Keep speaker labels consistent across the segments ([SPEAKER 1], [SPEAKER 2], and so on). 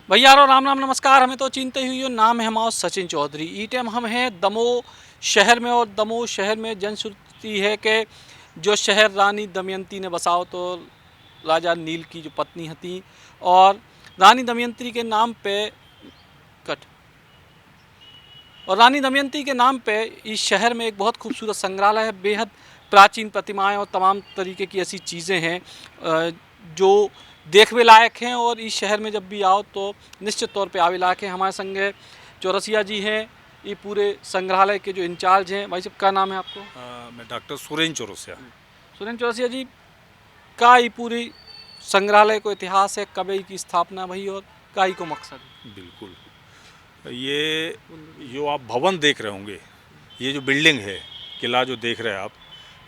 [SPEAKER 1] भैया रो राम राम नमस्कार। हमें तो चिंता हुई हो। नाम है हमारा सचिन चौधरी। ई टाइम हम हैं दमोह शहर में, और दमोह शहर में जनश्रुति है कि जो शहर रानी दमयंती ने बसाओ तो राजा नील की जो पत्नी थी, और रानी दमयंती के नाम पे कट और रानी दमयंती के नाम पे इस शहर में एक बहुत खूबसूरत संग्रहालय है। बेहद प्राचीन प्रतिमाएं और तमाम तरीके की ऐसी चीज़ें हैं जो देखने लायक हैं, और इस शहर में जब भी आओ तो निश्चित तौर पे आवे लायक है। हमारे संग चौरसिया जी हैं, ये पूरे संग्रहालय के जो इंचार्ज हैं। भाई साहब, क्या नाम है आपको?
[SPEAKER 2] मैं डॉक्टर सुरेंद्र चौरसिया।
[SPEAKER 1] सुरेंद्र चौरसिया जी, का ये पूरी संग्रहालय को इतिहास है, कब की स्थापना भई और का ही को मकसद है?
[SPEAKER 2] बिल्कुल, ये जो आप भवन देख रहे होंगे, ये जो बिल्डिंग है, किला जो देख रहे हैं आप,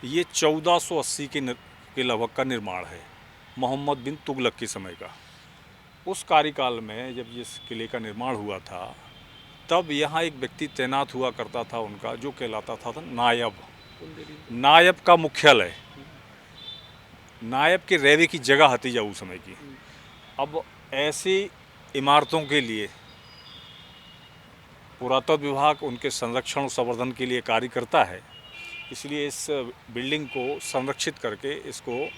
[SPEAKER 2] ये 1480 के लगभग का निर्माण है, मोहम्मद बिन तुगलक के समय का। उस कार्यकाल में जब इस किले का निर्माण हुआ था, तब यहाँ एक व्यक्ति तैनात हुआ करता था उनका, जो कहलाता था नायब। नायब का मुख्यालय, नायब के रहने की जगह हती जाऊ समय की। अब ऐसी इमारतों के लिए पुरातत्व विभाग उनके संरक्षण और संवर्धन के लिए कार्य करता है। इसलिए इस बिल्डिंग को संरक्षित करके इसको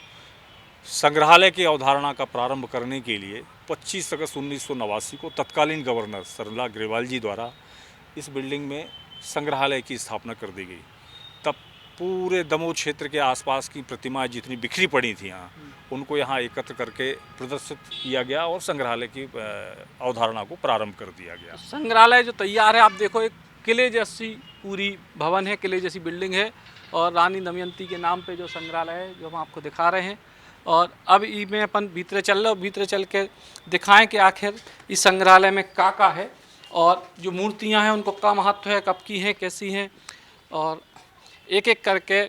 [SPEAKER 2] संग्रहालय की अवधारणा का प्रारंभ करने के लिए 25 अगस्त 1989 को तत्कालीन गवर्नर सरला ग्रेवाल जी द्वारा इस बिल्डिंग में संग्रहालय की स्थापना कर दी गई। तब पूरे दमोह क्षेत्र के आसपास की प्रतिमाएं जितनी बिखरी पड़ी थी यहाँ, उनको यहाँ एकत्र करके प्रदर्शित किया गया और संग्रहालय की अवधारणा को प्रारंभ कर दिया गया।
[SPEAKER 1] संग्रहालय जो तैयार है, आप देखो एक किले जैसी पूरी भवन है, किले जैसी बिल्डिंग है, और रानी दमयंती के नाम पे जो संग्रहालय है जो हम आपको दिखा रहे हैं। और अब में अपन भीतर चल रहे, भीतर चल के दिखाएं कि आखिर इस संग्रहालय में का है, और जो मूर्तियां हैं उनको का महत्व है, कब की हैं, कैसी हैं, और एक एक करके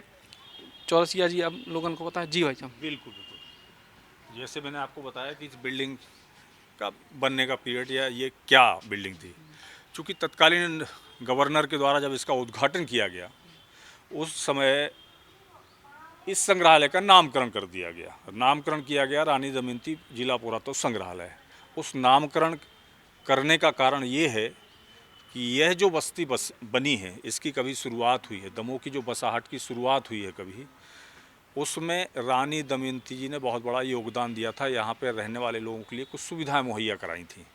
[SPEAKER 1] चौरसिया जी अब लोगों को बताएं। जी भाई साहब।
[SPEAKER 2] बिल्कुल बिल्कुल, जैसे मैंने आपको बताया कि इस बिल्डिंग का बनने का पीरियड या ये क्या बिल्डिंग थी, चूँकि तत्कालीन गवर्नर के द्वारा जब इसका उद्घाटन किया गया, उस समय इस संग्रहालय का नामकरण कर दिया गया। नामकरण किया गया रानी दमयंती जिला पुरातत्व संग्रहालय। उस नामकरण करने का कारण ये है कि यह जो बस्ती बनी है, इसकी कभी शुरुआत हुई है, दमोह की जो बसाहट की शुरुआत हुई है कभी, उसमें रानी दमयंती जी ने बहुत बड़ा योगदान दिया था। यहाँ पर रहने वाले लोगों के लिए कुछ सुविधाएं मुहैया कराई थी,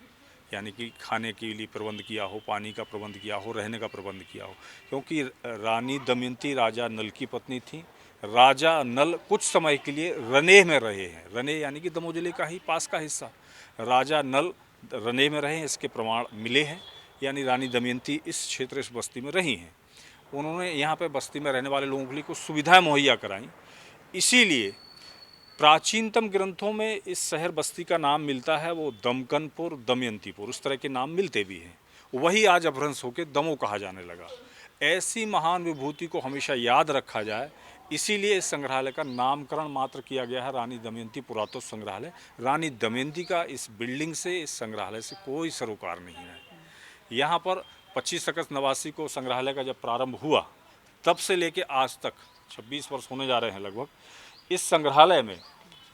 [SPEAKER 2] यानी कि खाने के लिए प्रबंध किया हो, पानी का प्रबंध किया हो, रहने का प्रबंध किया हो। क्योंकि रानी दमयंती राजा नल की पत्नी थी। राजा नल कुछ समय के लिए रनेह में रहे हैं। रनेह यानी कि दमोह जिले का ही पास का हिस्सा। राजा नल रनेह में रहे हैं, इसके प्रमाण मिले हैं, यानी रानी दमयंती इस क्षेत्र, इस बस्ती में रही हैं। उन्होंने यहाँ पे बस्ती में रहने वाले लोगों के लिए कुछ सुविधाएं मुहैया कराई। इसीलिए प्राचीनतम ग्रंथों में इस शहर बस्ती का नाम मिलता है वो दमकनपुर, दमयंतीपुर, उस तरह के नाम मिलते भी हैं। वही आज अपभ्रंश होकर दमोह कहा जाने लगा। ऐसी महान विभूति को हमेशा याद रखा जाए, इसीलिए इस संग्रहालय का नामकरण मात्र किया गया है रानी दमयंती पुरातत्व संग्रहालय। रानी दमयंती का इस बिल्डिंग से, इस संग्रहालय से कोई सरोकार नहीं है। यहाँ पर 25 अगस्त 89 को संग्रहालय का जब प्रारंभ हुआ, तब से लेके आज तक 26 वर्ष होने जा रहे हैं लगभग, इस संग्रहालय में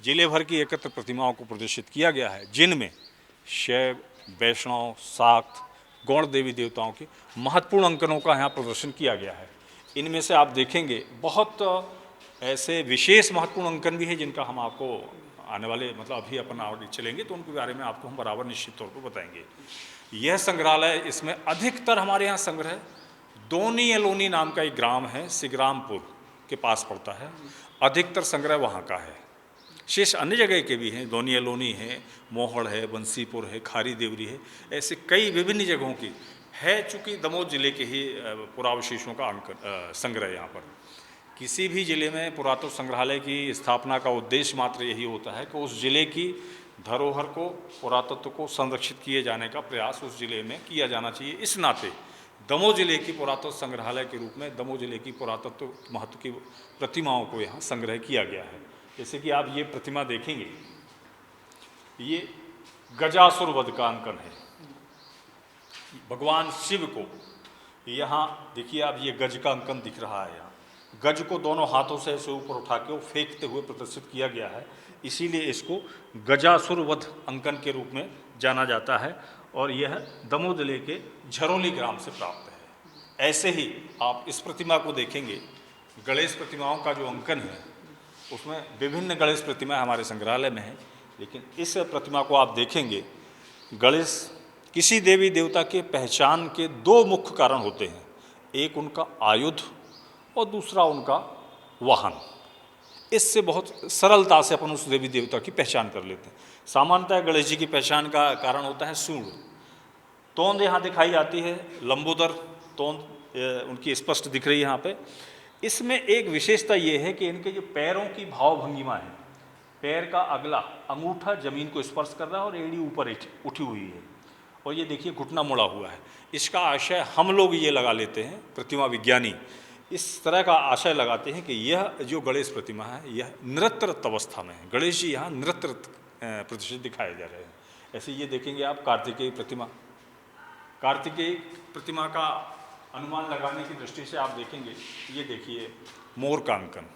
[SPEAKER 2] जिले भर की एकत्र प्रतिमाओं को प्रदर्शित किया गया है, जिनमें शैव, वैष्णव, शाक्त, गौड़ देवी देवताओं के महत्वपूर्ण अंकनों का यहाँ प्रदर्शन किया गया है। इनमें से आप देखेंगे बहुत ऐसे विशेष महत्वपूर्ण अंकन भी हैं, जिनका हम आपको आने वाले अभी अपन आगे चलेंगे तो उनके बारे में आपको हम बराबर निश्चित तौर पर बताएंगे। यह संग्रहालय, इसमें अधिकतर हमारे यहाँ संग्रह दोनी एलोनी नाम का एक ग्राम है, सिगरामपुर के पास पड़ता है, अधिकतर संग्रह वहाँ का है। शेष अन्य जगह के भी हैं, दोनी एलोनी है, मोहड़ है, बंसीपुर है, खारी देवरी है, ऐसे कई विभिन्न जगहों की है। चूँकि दमोह जिले के ही पुरावशेषों का संग्रह यहाँ पर। किसी भी ज़िले में पुरातत्व संग्रहालय की स्थापना का उद्देश्य मात्र यही होता है कि उस ज़िले की धरोहर को, पुरातत्व को संरक्षित किए जाने का प्रयास उस ज़िले में किया जाना चाहिए। इस नाते दमोह जिले की पुरातत्व संग्रहालय के रूप में दमोह जिले की पुरातत्व महत्व की प्रतिमाओं को यहाँ संग्रह किया गया है। जैसे कि आप ये प्रतिमा देखेंगे, ये गजासुर वध का अंकन है। भगवान शिव को यहाँ देखिए आप, ये गज का अंकन दिख रहा है यहाँ, गज को दोनों हाथों से ऐसे ऊपर उठा के वो फेंकते हुए प्रदर्शित किया गया है, इसीलिए इसको गजासुर वध अंकन के रूप में जाना जाता है और यह दमोह जिले के झरोली ग्राम से प्राप्त है। ऐसे ही आप इस प्रतिमा को देखेंगे, गणेश प्रतिमाओं का जो अंकन है उसमें विभिन्न गणेश प्रतिमाएं हमारे संग्रहालय में है, लेकिन इस प्रतिमा को आप देखेंगे, गणेश किसी देवी देवता के पहचान के दो मुख्य कारण होते हैं, एक उनका आयुध और दूसरा उनका वाहन। इससे बहुत सरलता से अपन उस देवी देवता की पहचान कर लेते हैं। सामान्यतः गणेश जी की पहचान का कारण होता है सूंड, तोंद यहाँ दिखाई जाती है, लंबोदर तोंद उनकी स्पष्ट दिख रही है यहाँ पे। इसमें एक विशेषता ये है कि इनके जो पैरों की भाव भंगिमा है, पैर का अगला अंगूठा जमीन को स्पर्श कर रहा है और एड़ी ऊपर उठी हुई है, और ये देखिए घुटना मुड़ा हुआ है। इसका आशय हम लोग ये लगा लेते हैं, प्रतिमा विज्ञानी इस तरह का आशय लगाते हैं कि यह जो गणेश प्रतिमा है यह नृत्यरत अवस्था में है। गणेश जी यहाँ नृत्यरत प्रतिष्ठित दिखाए जा रहे हैं। ऐसे ये देखेंगे आप कार्तिकेय प्रतिमा, कार्तिकेय प्रतिमा का अनुमान लगाने की दृष्टि से आप देखेंगे, ये देखिए मोर का अंकन,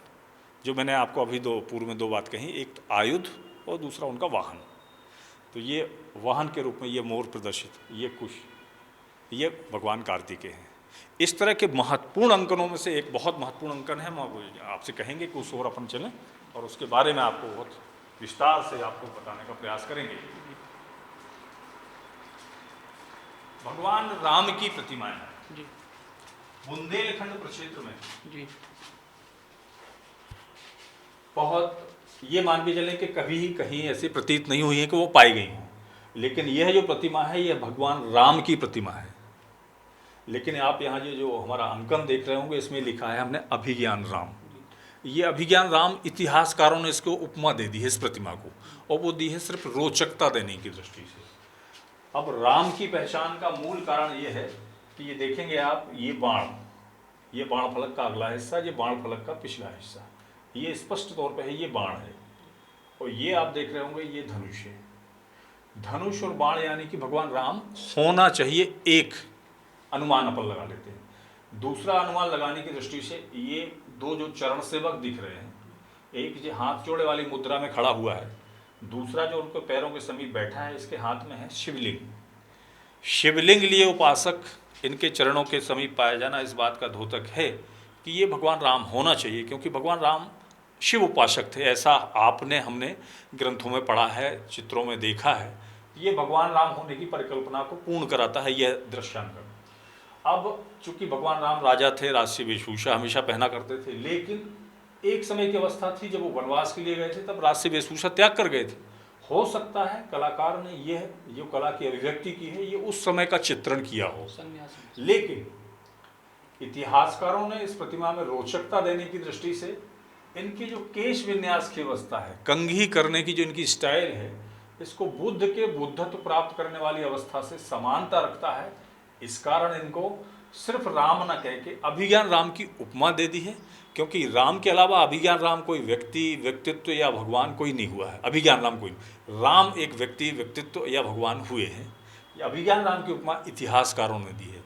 [SPEAKER 2] जो मैंने आपको अभी पूर्व में दो बात कही, एक आयुध और दूसरा उनका वाहन। तो ये वाहन के रूप में ये मोर प्रदर्शित, ये कुश, ये भगवान कार्तिकेय हैं। इस तरह के महत्वपूर्ण अंकनों में से एक बहुत महत्वपूर्ण अंकन है, हम आपसे कहेंगे कि उस ओर अपन चलें और उसके बारे में आपको बहुत विस्तार से आपको बताने का प्रयास करेंगे। भगवान राम की प्रतिमाएं जी बुंदेलखंड प्रक्षेत्र में जी बहुत, ये मान के चलें कि कभी ही कहीं ऐसी प्रतीत नहीं हुई है कि वो पाई गई हैं, लेकिन यह जो प्रतिमा है यह भगवान राम की प्रतिमा है। लेकिन आप यहाँ जो हमारा अंकन देख रहे होंगे, इसमें लिखा है हमने अभिज्ञान राम। ये अभिज्ञान राम इतिहासकारों ने इसको उपमा दे दी है इस प्रतिमा को, और वो दी है सिर्फ रोचकता देने की दृष्टि से। अब राम की पहचान का मूल कारण ये है कि ये देखेंगे आप, ये बाण फलक का अगला हिस्सा, ये बाण फलक का पिछला हिस्सा, ये स्पष्ट तौर पे है ये बाण है, और ये आप देख रहे होंगे ये धनुष है। धनुष और बाण यानी कि भगवान राम होना चाहिए, एक अनुमान अपन लगा लेते हैं। दूसरा अनुमान लगाने की दृष्टि से ये दो जो चरण सेवक दिख रहे हैं, एक जो हाथ जोड़े वाली मुद्रा में खड़ा हुआ है, दूसरा जो उनके पैरों के समीप बैठा है, इसके हाथ में है शिवलिंग। शिवलिंग लिए उपासक इनके चरणों के समीप पाया जाना इस बात का द्योतक है कि ये भगवान राम होना चाहिए, क्योंकि भगवान राम शिव उपासक थे, ऐसा आपने हमने ग्रंथों में पढ़ा है, चित्रों में देखा है। ये भगवान राम होने की परिकल्पना को पूर्ण कराता है यह दृश्यांकन। अब चूंकि भगवान राम राजा थे, राजसी वेशभूषा हमेशा पहना करते थे, लेकिन एक समय की अवस्था थी जब वो वनवास के लिए गए थे, तब राजसी वेशभूषा त्याग कर गए थे। हो सकता है कलाकार ने यह जो कला की अभिव्यक्ति की है ये उस समय का चित्रण किया हो, लेकिन इतिहासकारों ने इस प्रतिमा में रोचकता देने की दृष्टि से इनकी जो केश विन्यास की अवस्था है, कंघी करने की जो इनकी स्टाइल है, इसको बुद्ध के बुद्धत्व प्राप्त करने वाली अवस्था से समानता रखता है। इस कारण इनको सिर्फ राम न कह के अभिज्ञान राम की उपमा दे दी है, क्योंकि राम के अलावा अभिज्ञान राम कोई व्यक्ति, व्यक्तित्व या भगवान कोई नहीं हुआ है। अभिज्ञान राम कोई नहीं, राम एक व्यक्ति, व्यक्तित्व या भगवान हुए हैं। अभिज्ञान राम की उपमा इतिहासकारों ने दी है।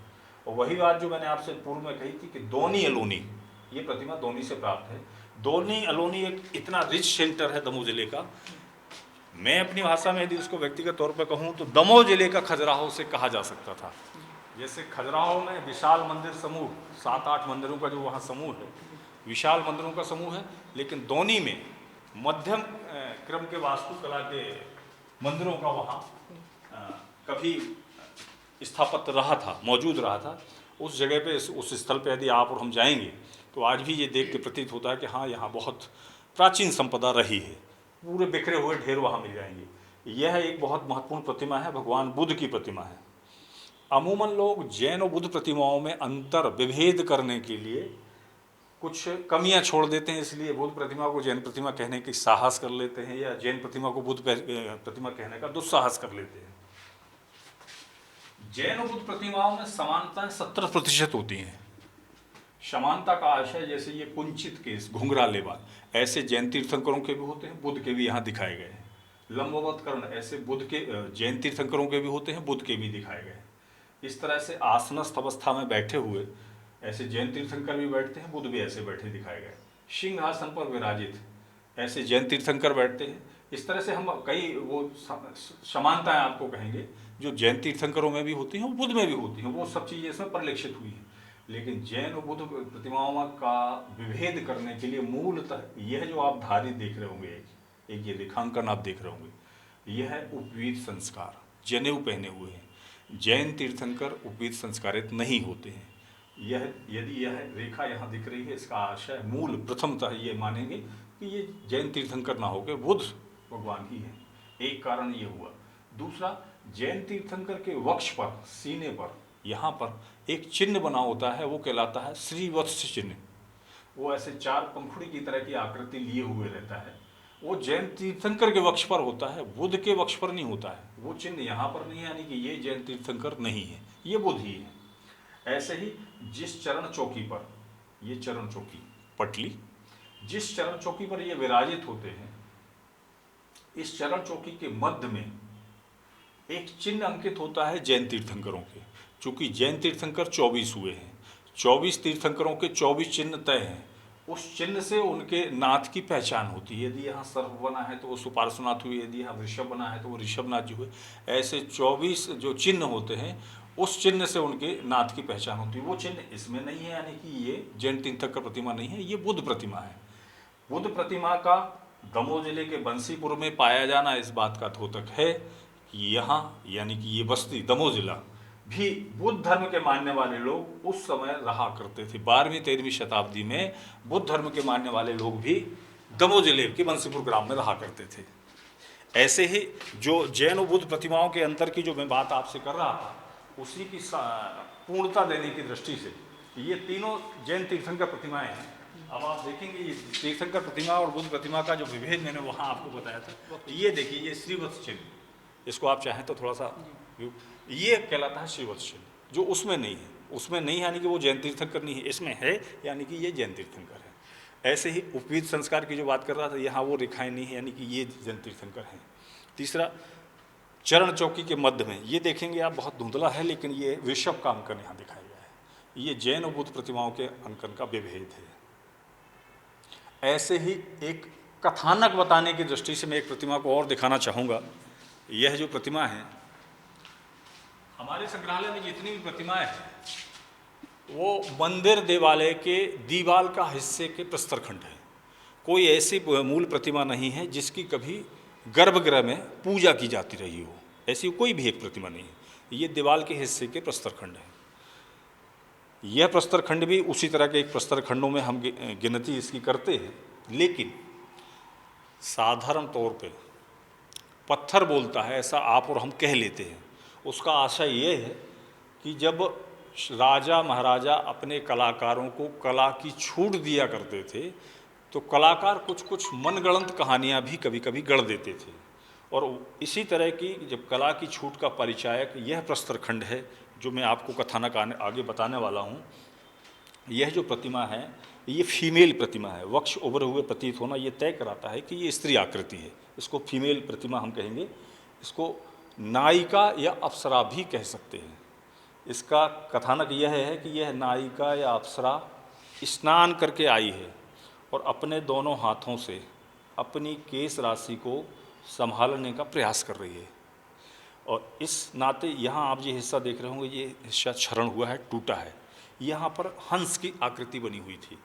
[SPEAKER 2] और वही बात जो मैंने आपसे पूर्व में कही थी कि दोनी अलोनी, ये प्रतिमा दोनी से प्राप्त है। दोनी अलोनी एक इतना रिच शेल्टर है दमोह जिले का, मैं अपनी भाषा में यदि उसको व्यक्तिगत तौर पर कहूँ तो दमोह जिले का खजुराहो से कहा जा सकता था। जैसे खजुराहो में विशाल मंदिर समूह, 7-8 मंदिरों का जो वहाँ समूह है, विशाल मंदिरों का समूह है, लेकिन दोनी में मध्यम क्रम के वास्तुकला के मंदिरों का वहाँ कभी स्थापत्य रहा था, मौजूद रहा था। उस जगह पे, उस स्थल पे यदि आप और हम जाएंगे तो आज भी ये देख के प्रतीत होता है कि हाँ, यहाँ बहुत प्राचीन संपदा रही है। पूरे बिखरे हुए ढेर वहाँ मिल जाएंगे। यह एक बहुत महत्वपूर्ण प्रतिमा है, भगवान बुद्ध की प्रतिमा है। अमूमन लोग जैन और बुद्ध प्रतिमाओं में अंतर विभेद करने के लिए कुछ कमियां छोड़ देते हैं, इसलिए बुद्ध प्रतिमा को जैन प्रतिमा कहने की साहस कर लेते हैं, या जैन प्रतिमा को बुद्ध प्रतिमा कहने का दुस्साहस कर लेते हैं। जैन और बुद्ध प्रतिमाओं में समानताएं 70% होती हैं। समानता का आशय जैसे ये कुंचित केस, घुंघराले बाल, ऐसे जैन तीर्थंकरों के भी होते हैं, बुद्ध के भी यहाँ दिखाए गए हैं। लंबवत कर्ण ऐसे बुद्ध के, जैन तीर्थंकरों के भी होते हैं, बुद्ध के भी दिखाए गए हैं। इस तरह से आसनस्थ अवस्था में बैठे हुए ऐसे जैन तीर्थंकर भी बैठते हैं, बुद्ध भी ऐसे बैठे दिखाए गए। सिंहासन पर विराजित ऐसे जैन तीर्थंकर बैठते हैं। इस तरह से हम कई वो समानताएं आपको कहेंगे जो जैन तीर्थंकरों में भी होती हैं, वो बुद्ध में भी होती हैं, वो सब चीज़ें इसमें परिलक्षित हुई हैं। लेकिन जैन और बुद्ध प्रतिमाओं का विभेद करने के लिए मूलतः यह जो आप धारी देख रहे होंगे, एक ये रेखांकन आप देख रहे होंगे, यह है उपवीत संस्कार, जनेऊ पहने हुए हैं। जैन तीर्थंकर उपवीत संस्कारित नहीं होते हैं। यह यदि यह रेखा यहाँ दिख रही है, इसका आशय मूल प्रथमतः ये मानेंगे कि ये जैन तीर्थंकर ना होकर बुद्ध भगवान ही है। एक कारण ये हुआ। दूसरा, जैन तीर्थंकर के वक्ष पर, सीने पर, यहाँ पर एक चिन्ह बना होता है, वो कहलाता है श्रीवत्स चिन्ह। वो ऐसे चार पंखुड़ी की तरह की आकृति लिए हुए रहता है। वो जैन तीर्थंकर के वक्ष पर होता है, बुद्ध के वक्ष पर नहीं होता है। वो चिन्ह यहाँ पर नहीं है, यानी कि ये जैन तीर्थंकर नहीं है, ये बुद्ध ही है। ऐसे ही जिस चरण चौकी पर, ये चरण चौकी पटली, जिस चरण चौकी पर ये विराजित होते हैं, इस चरण चौकी के मध्य में एक चिन्ह अंकित होता है जैन तीर्थंकरों के। चूंकि जैन तीर्थंकर 24 हुए हैं, 24 तीर्थंकरों के 24 चिन्ह तय हैं। उस चिन्ह से उनके नाथ की पहचान होती है। यदि यहाँ सर्प बना है तो वो सुपार्श्वनाथ हुए, यदि यहाँ वृषभ बना है तो वो ऋषभनाथ जी हुए। ऐसे 24 जो चिन्ह होते हैं, उस चिन्ह से उनके नाथ की पहचान होती है। वो चिन्ह इसमें नहीं है, यानी कि ये जैन तीर्थंकर प्रतिमा नहीं है, ये बुद्ध प्रतिमा है। बुद्ध प्रतिमा का दमोह जिले के बंसीपुर में पाया जाना इस बात का द्योतक है कि यहाँ, यानी कि ये बस्ती दमोह जिला भी बुद्ध धर्म के मानने वाले लोग उस समय रहा करते थे। 12वीं-13वीं शताब्दी में बुद्ध धर्म के मानने वाले लोग भी दमोह जिले के बंसीपुर ग्राम में रहा करते थे। ऐसे ही जो जैन और बुद्ध प्रतिमाओं के अंतर की जो मैं बात आपसे कर रहा था, उसी की पूर्णता देने की दृष्टि से ये तीनों जैन तीर्थंकर प्रतिमाएं हैं। अब आप देखेंगे ये तीर्थंकर प्रतिमा और बुद्ध प्रतिमा का जो विभेद मैंने वहाँ आपको बताया था, ये देखिए, ये श्रीवत्स चिन्ह, इसको आप चाहें तो थोड़ा सा, ये कहलाता है श्रीवत्स चिन्ह, जो उसमें नहीं है। उसमें नहीं यानी कि वो जैन तीर्थंकर नहीं है, इसमें है यानी कि ये जैन तीर्थंकर है। ऐसे ही उपवीत संस्कार की जो बात कर रहा था, यहाँ वो रेखाएं नहीं है, यानी कि ये जैन तीर्थंकर हैं। तीसरा, चरण चौकी के मध्य में ये देखेंगे आप, बहुत धुंधला है, लेकिन ये वृषभ का अंकन यहाँ दिखाया गया है। ये जैन और बुद्ध प्रतिमाओं के अंकन का विभेद है। ऐसे ही एक कथानक बताने की दृष्टि से मैं एक प्रतिमा को और दिखाना चाहूँगा। यह जो प्रतिमा है, हमारे संग्रहालय में जितनी भी प्रतिमाएं हैं, वो मंदिर देवालय के दीवाल का हिस्से के प्रस्तरखंड है। कोई ऐसी मूल प्रतिमा नहीं है जिसकी कभी गर्भगृह में पूजा की जाती रही हो, ऐसी कोई भी एक प्रतिमा नहीं है। ये दीवाल के हिस्से के प्रस्तरखंड है। यह प्रस्तरखंड भी उसी तरह के एक प्रस्तरखंडों में हम गिनती इसकी करते हैं, लेकिन साधारण तौर पे पत्थर बोलता है, ऐसा आप और हम कह लेते हैं। उसका आशय ये है कि जब राजा महाराजा अपने कलाकारों को कला की छूट दिया करते थे, तो कलाकार कुछ कुछ मनगढ़ंत कहानियाँ भी कभी कभी गढ़ देते थे। और इसी तरह की जब कला की छूट का परिचायक यह प्रस्तरखंड है जो मैं आपको कथानक आगे बताने वाला हूँ। यह जो प्रतिमा है, ये फीमेल प्रतिमा है। वक्ष उभरे हुए प्रतीत होना ये तय कराता है कि ये स्त्री आकृति है। इसको फीमेल प्रतिमा हम कहेंगे। इसको नायिका या अप्सरा भी कह सकते हैं। इसका कथानक यह है कि यह नायिका या अप्सरा स्नान करके आई है और अपने दोनों हाथों से अपनी केश राशि को संभालने का प्रयास कर रही है। और इस नाते यहाँ आप ये हिस्सा देख रहे होंगे, ये हिस्सा क्षरण हुआ है, टूटा है। यहाँ पर हंस की आकृति बनी हुई थी।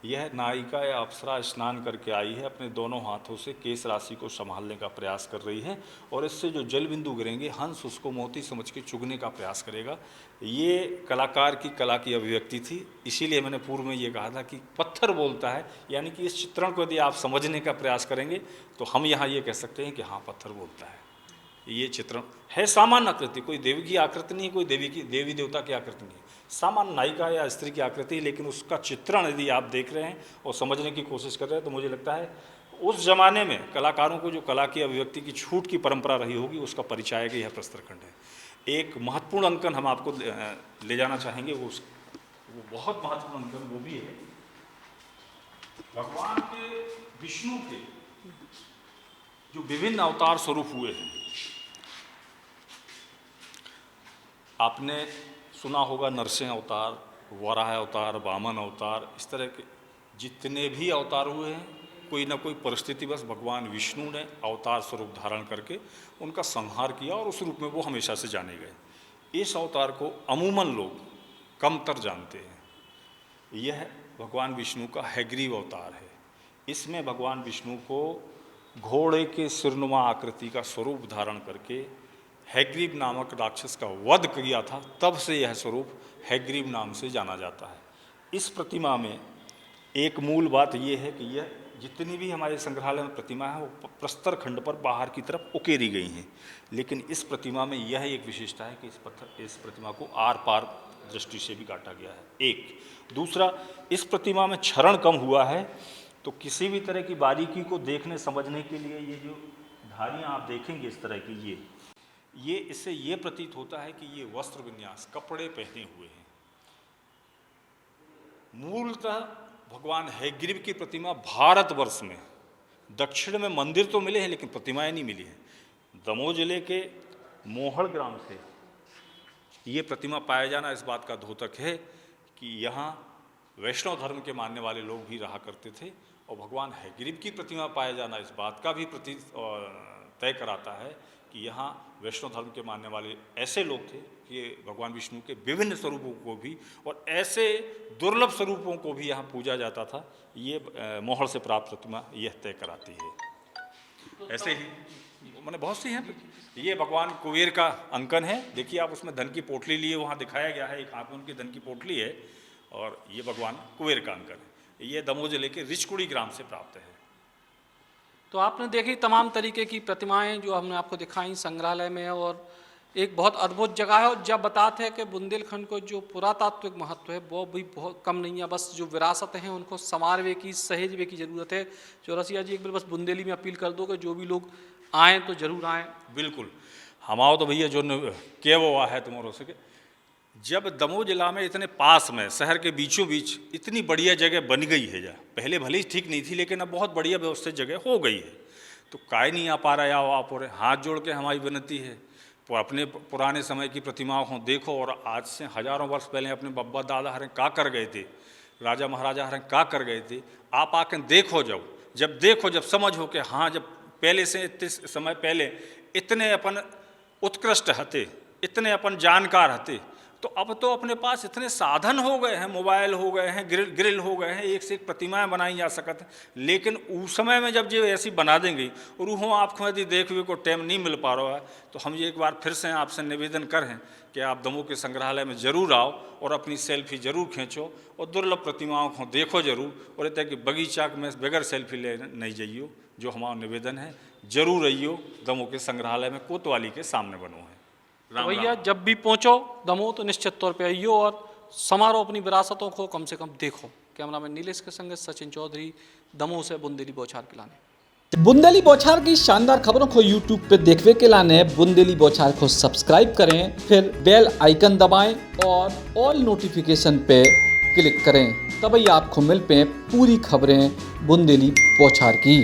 [SPEAKER 2] यह नायिका या अप्सरा स्नान करके आई है, अपने दोनों हाथों से केश राशि को संभालने का प्रयास कर रही है और इससे जो जल बिंदु गिरेंगे, हंस उसको मोती समझ के चुगने का प्रयास करेगा। ये कलाकार की कला की अभिव्यक्ति थी। इसीलिए मैंने पूर्व में ये कहा था कि पत्थर बोलता है, यानी कि इस चित्रण को यदि आप समझने का प्रयास करेंगे तो हम यहाँ ये कह सकते हैं कि हाँ, पत्थर बोलता है। ये चित्रण है सामान्य आकृति, कोई देवी की आकृति नहीं, कोई देवी देवता की आकृति नहीं, सामान्य नायिका या स्त्री की आकृति। लेकिन उसका चित्रण यदि आप देख रहे हैं और समझने की कोशिश कर रहे हैं तो मुझे लगता है उस जमाने में कलाकारों को जो कला की अभिव्यक्ति की छूट की परंपरा रही होगी, उसका परिचायक यह प्रस्तरखंड है। एक महत्वपूर्ण अंकन हम आपको ले जाना चाहेंगे, वो बहुत महत्वपूर्ण अंकन वो भी है भगवान के विष्णु के जो विभिन्न अवतार स्वरूप हुए हैं। आपने सुना होगा नरसिंह अवतार, वराह अवतार, वामन अवतार, इस तरह के जितने भी अवतार हुए हैं, कोई ना कोई परिस्थिति बस भगवान विष्णु ने अवतार स्वरूप धारण करके उनका संहार किया और उस रूप में वो हमेशा से जाने गए। इस अवतार को अमूमन लोग कमतर जानते हैं। यह भगवान विष्णु का हैग्रीव अवतार है। इसमें भगवान विष्णु को घोड़े के सिरनुमा आकृति का स्वरूप धारण करके हैग्रीव नामक राक्षस का वध किया था, तब से यह स्वरूप हैग्रीव नाम से जाना जाता है। इस प्रतिमा में एक मूल बात यह है कि यह जितनी भी हमारे संग्रहालय में प्रतिमा है वो प्रस्तर खंड पर बाहर की तरफ उकेरी गई हैं, लेकिन इस प्रतिमा में यह एक विशेषता है कि इस प्रतिमा को आर पार दृष्टि से भी काटा गया है। एक दूसरा, इस प्रतिमा में क्षरण कम हुआ है, तो किसी भी तरह की बारीकी को देखने समझने के लिए ये जो धारियाँ आप देखेंगे इस तरह की, ये इससे ये प्रतीत होता है कि ये वस्त्र विन्यास, कपड़े पहने हुए हैं। मूलतः भगवान हैग्रीव की प्रतिमा भारतवर्ष में दक्षिण में मंदिर तो मिले हैं लेकिन प्रतिमाएं नहीं मिली हैं। दमोह जिले के मोहड़ ग्राम से ये प्रतिमा पाया जाना इस बात का द्योतक है कि यहाँ वैष्णव धर्म के मानने वाले लोग भी रहा करते थे, और भगवान हैग्रीव की प्रतिमा पाया जाना इस बात का भी तय कराता है कि यहाँ वैष्णव धर्म के मानने वाले ऐसे लोग थे कि भगवान विष्णु के विभिन्न स्वरूपों को भी और ऐसे दुर्लभ स्वरूपों को भी यहाँ पूजा जाता था। ये मोहड़ से प्राप्त प्रतिमा यह तय कराती है। ऐसे ही मैंने बहुत सी हैं। ये भगवान कुबेर का अंकन है, देखिए आप उसमें धन की पोटली लिए वहाँ दिखाया गया है, एक हाथ में उनकी धन की पोटली है, और ये भगवान कुबेर का अंकन है। ये दमोह जिले के रिचकुड़ी ग्राम से प्राप्त है।
[SPEAKER 1] तो आपने देखी तमाम तरीके की प्रतिमाएं जो हमने आपको दिखाई संग्रहालय में, और एक बहुत अद्भुत जगह है। और जब बताते हैं कि बुंदेलखंड को जो पुरातात्विक महत्व है वो भी बहुत कम नहीं है, बस जो विरासत हैं उनको संवारवे की, सहेजवे की ज़रूरत है। चौरसिया जी एक बार बस बुंदेली में अपील कर दो कि जो भी लोग आएँ तो ज़रूर आएँ।
[SPEAKER 2] बिल्कुल, हम आओ तो भैया जो के वो हुआ है तुम्हारों से। जब दमोह जिला में इतने पास में शहर के बीचों बीच इतनी बढ़िया जगह बन गई है, जा पहले भले ही ठीक नहीं थी लेकिन अब बहुत बढ़िया व्यवस्थित जगह हो गई है, तो काय नहीं आ पा रहा या आप हो रहे। हाथ जोड़ के हमारी विनती है, तो अपने पुराने समय की प्रतिमाओं को देखो और आज से हजारों वर्ष पहले अपने बब्बा दादा हरें का कर गए थे, राजा महाराजा हरें का कर गए थे, आप आकर देखो। जब देखो, जब समझ हो कि हाँ, जब पहले से इतने समय पहले इतने अपन उत्कृष्ट हते, इतने अपन जानकार हते, तो अब तो अपने पास इतने साधन हो गए हैं, मोबाइल हो गए हैं, ग्रिल हो गए हैं, एक से एक प्रतिमाएं बनाई जा सकत हैं। लेकिन उस समय में जब जो ऐसी बना देंगे और वो आपको यदि देखने को टाइम नहीं मिल पा रहा है, तो हम ये एक बार फिर से आपसे निवेदन करें कि आप दमोह के संग्रहालय में ज़रूर आओ और अपनी सेल्फी ज़रूर खींचो और दुर्लभ प्रतिमाओं को देखो ज़रूर। और इतना कि बगीचा में बगैर सेल्फी ले नहीं जाइयो, जो हमारा निवेदन है, ज़रूर आइयो। दमोह के संग्रहालय में कोतवाली के सामने बनो है।
[SPEAKER 1] तो भैया जब भी पहुंचो दमोह तो निश्चित तौर पे आइयो और समारोह अपनी विरासतों को कम से कम देखो। कैमरामैन नीलेश के संग सचिन चौधरी, दमोह से बुंदेली बौछार के लाने।
[SPEAKER 3] बुंदेली बौछार की शानदार खबरों को YouTube पे देखने के लाने बुंदेली बौछार को सब्सक्राइब करें, फिर बेल आइकन दबाएं और ऑल नोटिफिकेशन पे क्लिक करें, तभी आपको मिल पे पूरी खबरें बुंदेली बौछार की।